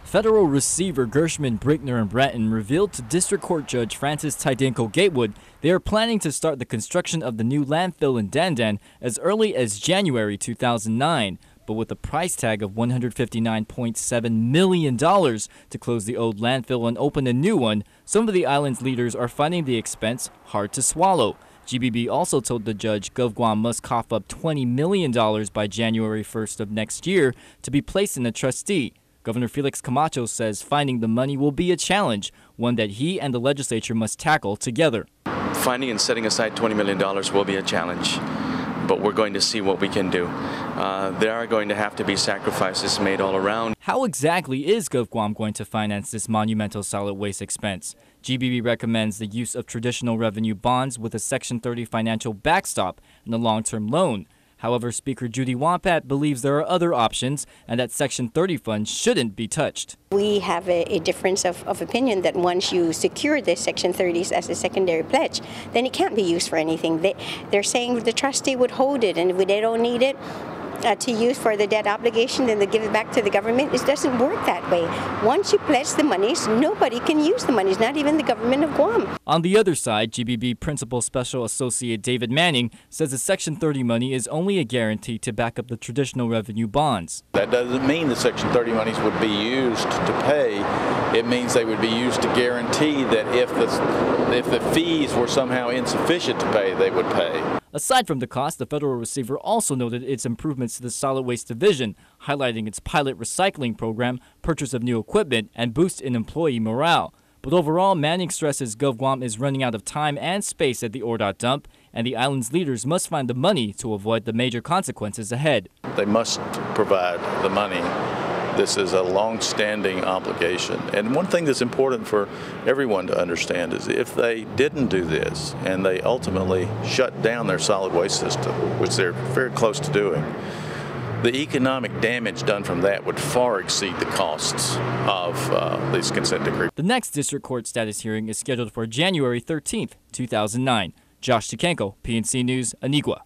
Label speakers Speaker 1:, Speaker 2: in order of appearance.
Speaker 1: Federal Receiver Gershman, Brickner and Bratton revealed to District Court Judge Francis Tydenko Gatewood they are planning to start the construction of the new landfill in Dandan as early as January 2009, but with a price tag of $159.7 million to close the old landfill and open a new one. Some of the island's leaders are finding the expense hard to swallow. GBB also told the judge Guam must cough up $20 million by January 1st of next year to be placed in a trustee. Governor Felix Camacho says finding the money will be a challenge, one that he and the legislature must tackle together.
Speaker 2: Finding and setting aside $20 million will be a challenge, but we're going to see what we can do. There are going to have to be sacrifices made all around.
Speaker 1: How exactly is Guam going to finance this monumental solid waste expense? GBB recommends the use of traditional revenue bonds with a Section 30 financial backstop and a long-term loan. However, Speaker Judy Wampat believes there are other options and that Section 30 funds shouldn't be touched.
Speaker 3: We have a difference of opinion that once you secure the Section 30s as a secondary pledge, then it can't be used for anything. They're saying the trustee would hold it, and if they don't need it to use for the debt obligation, then they give it back to the government. It doesn't work that way. Once you pledge the monies, nobody can use the monies, not even the government of Guam.
Speaker 1: On the other side, GBB Principal Special Associate David Manning says the Section 30 money is only a guarantee to back up the traditional revenue bonds.
Speaker 4: That doesn't mean the Section 30 monies would be used to pay. It means they would be used to guarantee that if the fees were somehow insufficient to pay, they would pay.
Speaker 1: Aside from the cost, the federal receiver also noted its improvements to the solid waste division, highlighting its pilot recycling program, purchase of new equipment, and boost in employee morale. But overall, Manning stresses Guam is running out of time and space at the Ordot dump, and the island's leaders must find the money to avoid the major consequences ahead.
Speaker 4: They must provide the money. This is a long-standing obligation. And one thing that's important for everyone to understand is if they didn't do this and they ultimately shut down their solid waste system, which they're very close to doing, the economic damage done from that would far exceed the costs of these consent decrees.
Speaker 1: The next district court status hearing is scheduled for January 13th, 2009. Josh Tikenko, PNC News, Anigua.